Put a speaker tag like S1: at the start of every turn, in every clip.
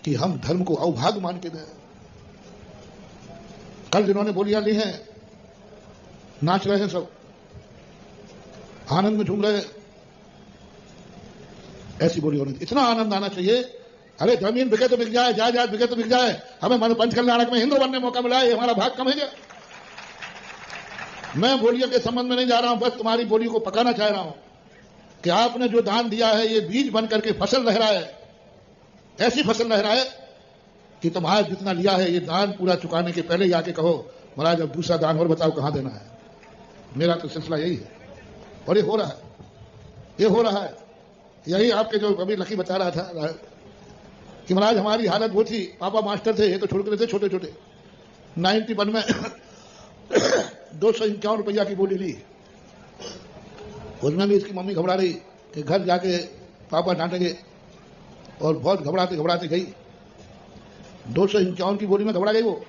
S1: कि हम धर्म को अवभाग्य मान के दें। कल जिन्होंने बोलियां ली हैं, नाच रहे हैं, सब आनंद में झूम रहे हैं, ऐसी बोली होनी चाहिए। इतना आनंद आना चाहिए, अरे जमीन बिके तो बिक जाए, जायदाद बिके तो बिक जाए, हमें पंचकल्याणक में हिंदू बनने मौका मिला है, ये हमारा भाग कम है क्या? मैं बोलियों के संबंध में नहीं जा रहा हूं, बस तुम्हारी बोली को पकाना चाह रहा हूं कि आपने जो दान दिया है ये बीज बन करके फसल लहराए, ऐसी फसल लहराए कि तुम आज जितना लिया है ये दान पूरा चुकाने के पहले ही आके कहो महाराज अब दूसरा दान और बताओ कहां देना है। मेरा तो सिलसिला यही है और ये हो रहा है, ये हो रहा है। यही आपके जो अभी लकी बता रहा था कि महाराज हमारी हालत वो थी, पापा मास्टर थे, ये तो छोड़ थे छोटे छोटे, 91 में 251 रुपया की बोली ली। उसमें भी इसकी मम्मी घबरा रही कि घर जाके पापा डांटेंगे, और बहुत घबराते घबराते गई। 251 की बोली में घबरा गई वो,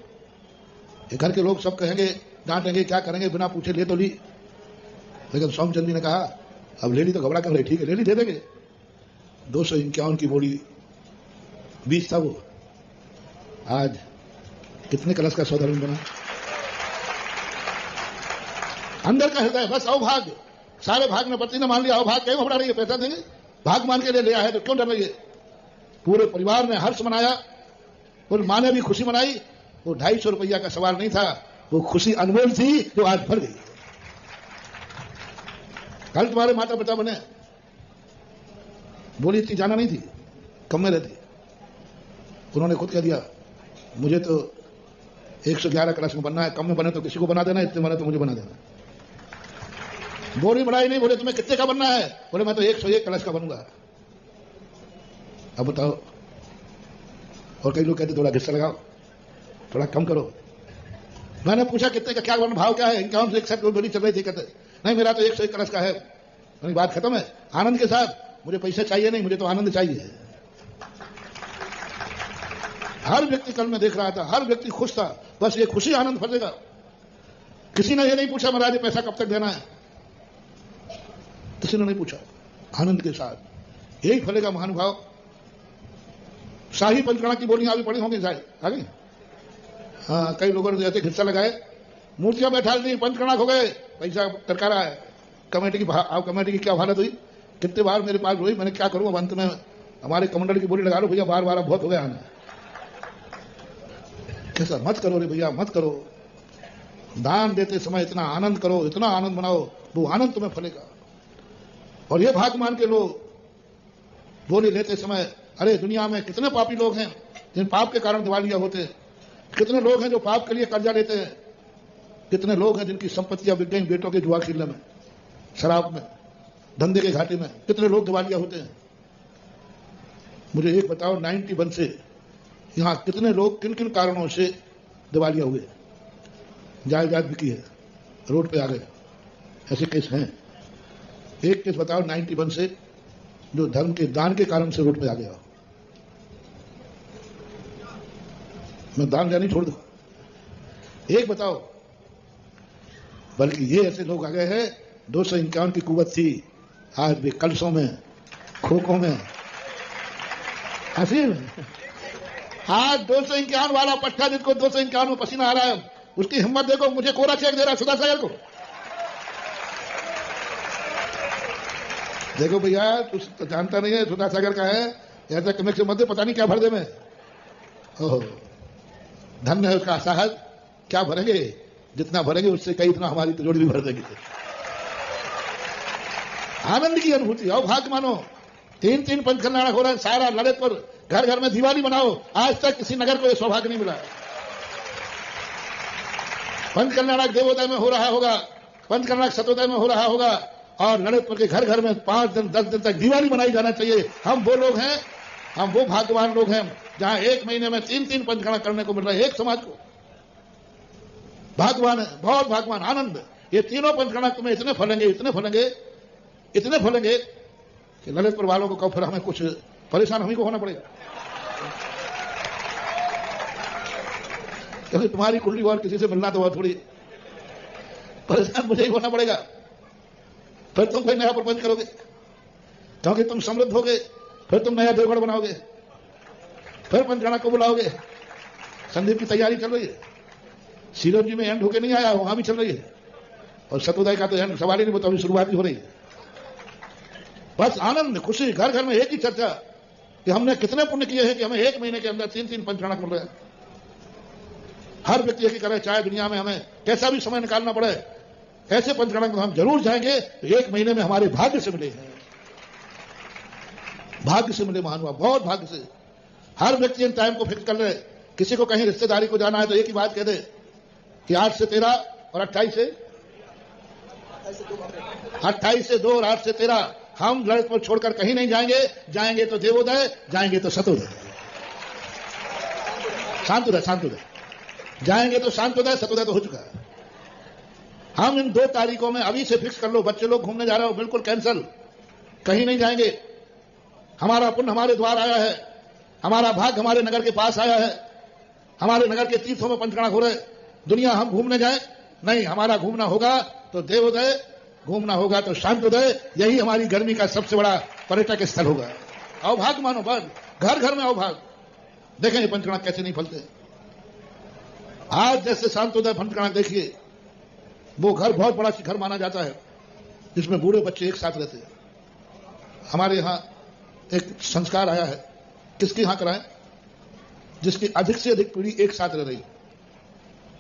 S1: घर के लोग सब कहेंगे डांटेंगे, क्या करेंगे, बिना पूछे ले तो ली। लेकिन सोमचंद जी ने कहा अब ले ली तो घबरा कर रही, ठीक है ले ली, दे देंगे। 251 की बोली 20 था वो, आज कितने कलश का सौदा बना। अंदर का हृदय बस अवभाग्य, सारे भाग में पति ने मान लिया, अवभाग्य क्यों घबरा रही है, पैसा देंगे, भाग मान के ले लिया है तो क्यों डर रही है। पूरे परिवार ने हर्ष मनाया, और मां ने भी खुशी मनाई। वो 250 रुपया का सवाल नहीं था, वो खुशी अनमोल थी जो आज भर गई। कल तुम्हारे माता पिता बने, बोली इतनी जाना नहीं थी, कम में रहती, उन्होंने खुद कह दिया मुझे तो 111 क्लास में बनना है, कम में बने तो किसी को बना देना, इतने बने तो मुझे बना देना। बोली बढ़ाई नहीं, बोले तुम्हें कितने का बनना है, बोले मैं तो 101 क्लास का बनूंगा। अब बताओ, और कई लोग कहते थोड़ा हिस्सा लगाओ, थोड़ा कम करो। मैंने पूछा कितने का, क्या भाव क्या है, इनका हमसे एक साथ बोली चल रही थी, कहते नहीं मेरा तो 101 क्लास का है। बात खत्म है, आनंद के साथ, मुझे पैसे चाहिए नहीं, मुझे तो आनंद चाहिए। हर व्यक्ति कल में देख रहा था, हर व्यक्ति खुश था, बस ये खुशी आनंद फलेगा। किसी ने ये नहीं पूछा महाराज पैसा कब तक देना है, किसी ने नहीं पूछा, आनंद के साथ यही फलेगा महानुभाव। शाही पंचकर्णा की बोलियां अभी पड़ी होंगी शायद आगे। हाँ, कई लोगों ने जैसे हिस्सा लगाए, मूर्तियां बैठा दी, पंचकर्णा हो गए, पैसा टरकारा है। कमेटी की क्या हालत हुई, कितने बार मेरे पास हुई, मैंने क्या करूं, अब अंत में हमारे कमंडल की बोली लगा लो भैया, बार बार बहुत हो गया आना। कैसा मत करो रे भैया, मत करो। दान देते समय इतना आनंद करो, इतना आनंद बनाओ, वो आनंद तुम्हें फलेगा। और ये भाग मान के लोग बोली लेते समय, अरे दुनिया में कितने पापी लोग हैं जिन पाप के कारण दिवालिया होते हैं, कितने लोग हैं जो पाप के लिए कर्जा लेते हैं, कितने लोग हैं जिनकी संपत्तियां बिक गई बेटों के जुआ खेलने में, शराब में, धंधे के घाटे में, कितने लोग दिवालिया होते हैं। मुझे एक बताओ, 91 से यहां कितने लोग किन किन कारणों से दिवालिया हुए, जायदाद बिकी है, रोड पे आ गए, ऐसे केस हैं। एक केस बताओ 91 से जो धर्म के दान के कारण से रोड पे आ गया। मैं दान देना छोड़ दूं, एक बताओ। बल्कि ये ऐसे लोग आ गए हैं, 251 की कुवत थी, आज भी कलशों में, खोखों में, हंसी में। आज 251 वाला पट्टा जिसको 251 में पसीना आ रहा है, उसकी हिम्मत देखो, मुझे कोरा चेक दे रहा है सुधा सागर को। देखो भैया, तू जानता नहीं है सुधा सागर का है, ऐसा कनेक्ट से मध्य पता नहीं क्या भर दे में। ओह धन्य है उसका साहस, क्या भरेंगे, जितना भरेंगे उससे कई इतना हमारी तिजोरी भी भर देंगे। आनंद की अनुभूति, और भाग्य मानो। 3 पंचकल्याण हो रहा है, सारा ललितपुर घर घर में दिवाली बनाओ, आज तक किसी नगर को यह सौभाग्य नहीं मिला। पंचकल्याण देवोदय में हो रहा होगा, पंचकल्याण सतोदय में हो रहा होगा, और ललितपुर के घर घर में 5 दिन 10 दिन तक दिवाली मनाई जाना चाहिए। हम वो लोग हैं, हम वो भाग्यवान लोग हैं जहां 1 महीने में 3 पंचकर्णा करने को मिल रहा है एक समाज को। भाग्यवान है, बहुत भाग्यवान। आनंद, ये तीनों पंचकर्णा तुम्हें इतने फलेंगे, इतने फलेंगे, इतने फलेंगे कि ललितपुर वालों को कहो फिर हमें कुछ परेशान हमें को होना पड़ेगा, क्योंकि तुम्हारी कुंडली और किसी से मिलना तो बहुत थोड़ी, परेशान मुझे ही होना पड़ेगा। फिर तुम कोई नया प्रपंच करोगे, क्योंकि तुम समृद्ध होगे, फिर तुम नया देवगढ़ बनाओगे, फिर पंचकर्णक को बुलाओगे? संदीप की तैयारी चल रही है, सीरम जी में एंड होके नहीं आया, वहां भी चल रही है, और सतोदय का तो एंड सवाल ही नहीं, तो अभी शुरुआत ही हो रही है। बस आनंद, खुशी, घर घर में एक ही चर्चा कि हमने कितने पुण्य किए हैं कि हमें 1 महीने के अंदर 3-3 पंचकर्णक मिल रहे हैं। हर व्यक्ति यही करे, चाहे दुनिया में हमें कैसा भी समय निकालना पड़े, ऐसे पंचकर्णक में हम जरूर जाएंगे तो 1 महीने में हमारे भाग्य से मिले हैं, भाग्य से मिले महानुभाव, बहुत भाग्य से। हर व्यक्ति इन टाइम को फिक्स कर ले। किसी को कहीं रिश्तेदारी को जाना है तो एक ही बात कह दे कि 8 से 13 और 28 से 2 और 8 से 13 हम ललितपुर छोड़कर कहीं नहीं जाएंगे। जाएंगे तो देवोदय, जाएंगे तो सतोदय, शांतोदय, जाएंगे तो शांतोदय, सतोदय तो हो चुका है। हम इन 2 तारीखों में अभी से फिक्स कर लो। बच्चे लोग घूमने जा रहे हो, बिल्कुल कैंसिल, कहीं नहीं जाएंगे। हमारा पुण्य हमारे द्वार आया है, हमारा भाग्य हमारे नगर के पास आया है, हमारे नगर के तीर्थों में पंचकर्णक हो रहे। दुनिया हम घूमने जाए नहीं, हमारा घूमना होगा तो देवोदय, घूमना होगा तो शांतोदय। यही हमारी गर्मी का सबसे बड़ा पर्यटक स्थल होगा। अवभाग्य मानो, बस घर घर में अवभाग्य। देखें ये पंचकर्णक कैसे नहीं फलते। आज जैसे शांतोदय पंचकर्णक देखिए, वो घर बहुत बड़ा घर माना जाता है, जिसमें बूढ़े बच्चे एक साथ रहते हैं। हमारे यहां एक संस्कार आया है, किसके यहां कराएं? जिसकी अधिक से अधिक पीढ़ी एक साथ रह रही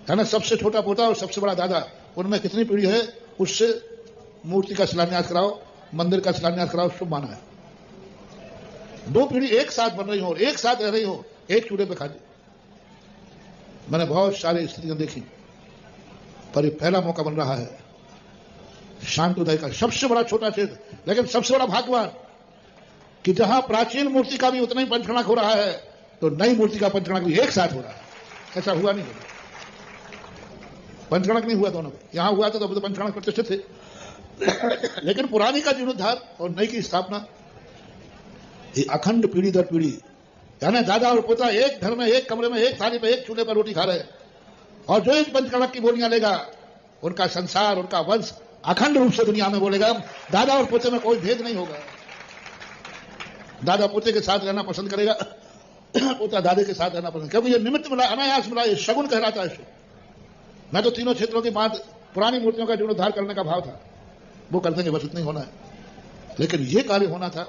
S1: है ना, सबसे छोटा पोता और सबसे बड़ा दादा, उनमें कितनी पीढ़ी है, उससे मूर्ति का शिलान्यास कराओ, मंदिर का शिलान्यास कराओ, शुभ माना है। 2 पीढ़ी एक साथ बन रही हो और एक साथ रह रही हो, एक चूल्हे पे खाती। मैंने बहुत सारी स्थितियां देखी, पर ये पहला मौका बन रहा है शांतोदय का। सबसे बड़ा छोटा क्षेत्र, लेकिन सबसे बड़ा भाग्यवान कि जहां प्राचीन मूर्ति का भी उतना ही पंचकर्णक हो रहा है, तो नई मूर्ति का पंचकर्णक भी एक साथ हो रहा है। ऐसा हुआ नहीं, पंचकर्णक नहीं हुआ दोनों। यहां हुआ तो पंचकर्णक प्रतिष्ठित थे, लेकिन पुरानी का जीर्णोद्धार और नई की स्थापना, ये अखंड पीढ़ी दर पीढ़ी, यानी दादा और पोता एक घर में, एक कमरे में, एक थाली पे, एक चूल्हे पर रोटी खा रहे हैं। और जो इस पंचकर्णक की बोलियां लेगा, उनका संसार, उनका वंश अखंड रूप से दुनिया में बोलेगा। दादा और पोते में कोई भेद नहीं होगा। दादा पोते के साथ रहना पसंद करेगा, पोता दादे के साथ रहना पसंद, क्योंकि ये निमित्त मिला, अनायास मिला, ये शगुन कहलाता है। मैं तो तीनों क्षेत्रों की बात, पुरानी मूर्तियों का जीर्णोद्धार करने का भाव था, वो कर देंगे, बस इतना ही होना है। लेकिन ये कार्य होना था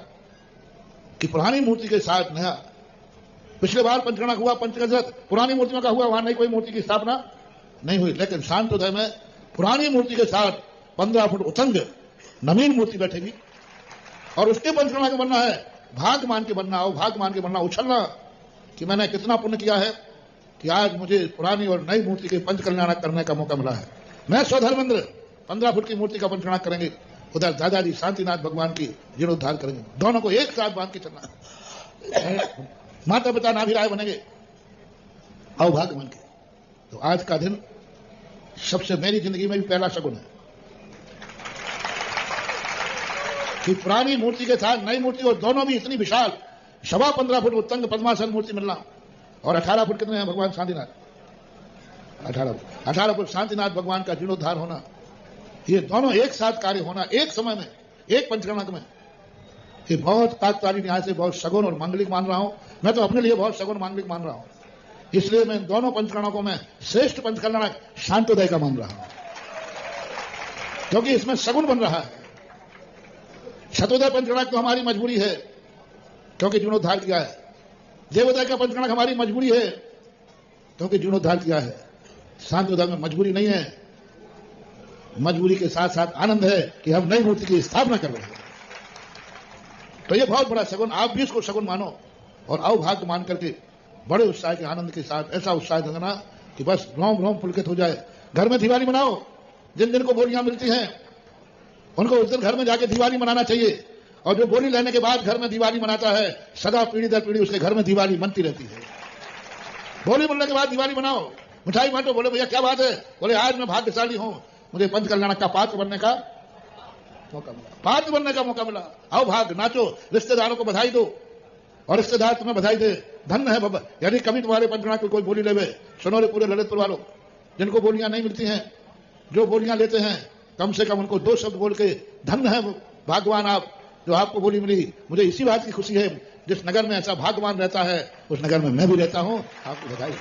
S1: कि पुरानी मूर्ति के साथ नया। पिछले बार पंचकर्णक हुआ, पंचगजरत पुरानी मूर्तियों का हुआ, वहां नई कोई मूर्ति की स्थापना नहीं हुई। लेकिन शांतोदय में पुरानी मूर्ति के साथ 15 फुट उतंग नवीन मूर्ति बैठेगी, और उसके पंचकर्णक बनना है, भाग मान के बनना, भाग मान के बनना, उछलना कि मैंने कितना पुण्य किया है कि आज मुझे पुरानी और नई मूर्ति के पंचकल्याणक करने का मौका मिला है। मैं स्वधर्मेंद्र 15 फुट की मूर्ति का पंचकर्णक करेंगे, उधर दादाजी शांतिनाथ भगवान की जीर्णोद्धार करेंगे। दोनों को एक साथ बांध के चलना। माता पिता नाभिराय बनेंगे अवभाग्य मन के। तो आज का दिन सबसे, मेरी जिंदगी में भी पहला शगुन है कि पुरानी मूर्ति के साथ नई मूर्ति, और दोनों भी इतनी विशाल, 15.25 फुट उत्तंग पद्मासन मूर्ति मिलना, और 18 फुट कितने हैं भगवान शांतिनाथ, 18 फुट शांतिनाथ भगवान का जीर्णोद्धार होना, ये दोनों एक साथ कार्य होना, एक समय में, एक पंचकर्णक में, ये बहुत तात्कालिक न्याय से बहुत सगुन और मांगलिक मान रहा हूं। मैं तो अपने लिए बहुत सगुन मांगलिक मान रहा हूं, इसलिए मैं दोनों पंचकर्णकों में श्रेष्ठ पंचकर्णक शांतोदय का मान रहा हूं, क्योंकि इसमें सगुन बन रहा है। शतोदय पंचकर्णक तो हमारी मजबूरी है, क्योंकि जीर्णोद्धार किया है। देवोदय का पंचकर्णक हमारी मजबूरी है, क्योंकि जीर्णोद्धार किया है। शांतोदय में मजबूरी नहीं है, मजबूरी के साथ साथ आनंद है कि हम नई मूर्ति की स्थापना कर रहे हैं। तो ये बहुत बड़ा सगुन, आप भी इसको सगुन मानो और अवभाग्य मान करके बड़े उत्साह के आनंद के साथ ऐसा उत्साह देना कि बस रोम रोम पुलकित हो जाए। घर में दिवाली मनाओ, जिन जिन को बोलियां मिलती हैं उनको उस दिन घर में जाके दिवाली मनाना चाहिए, और जो बोली लेने के बाद घर में दिवाली मनाता है, सदा पीढ़ी दर पीढ़ी उसके घर में दिवाली बनती रहती है। बोली मिलने के बाद दिवाली मनाओ, मिठाई बांटो, बोले भैया क्या बात है, बोले आज मैं भाग्यशाली हूं, मुझे पंचकल्याणक का पात्र बनने का मौका मिला, पात्र बनने का मौका मिला। आओ भाग, नाचो, रिश्तेदारों को बधाई दो, और रिश्तेदार तुम्हें बधाई दे, धन्य है बाबा। यदि कभी तुम्हारे पंचकर्णक को कोई बोली लेवे, सुनो रे पूरे ललितपुर वालों, जिनको बोलियां नहीं मिलती हैं, जो बोलियां लेते हैं, कम से कम उनको 2 शब्द बोल के, धन्य है भगवान आप, जो आपको बोली मिली। मुझे इसी बात की खुशी है जिस नगर में ऐसा भाग्यवान रहता है उस नगर में मैं भी रहता हूं। आपको बधाई।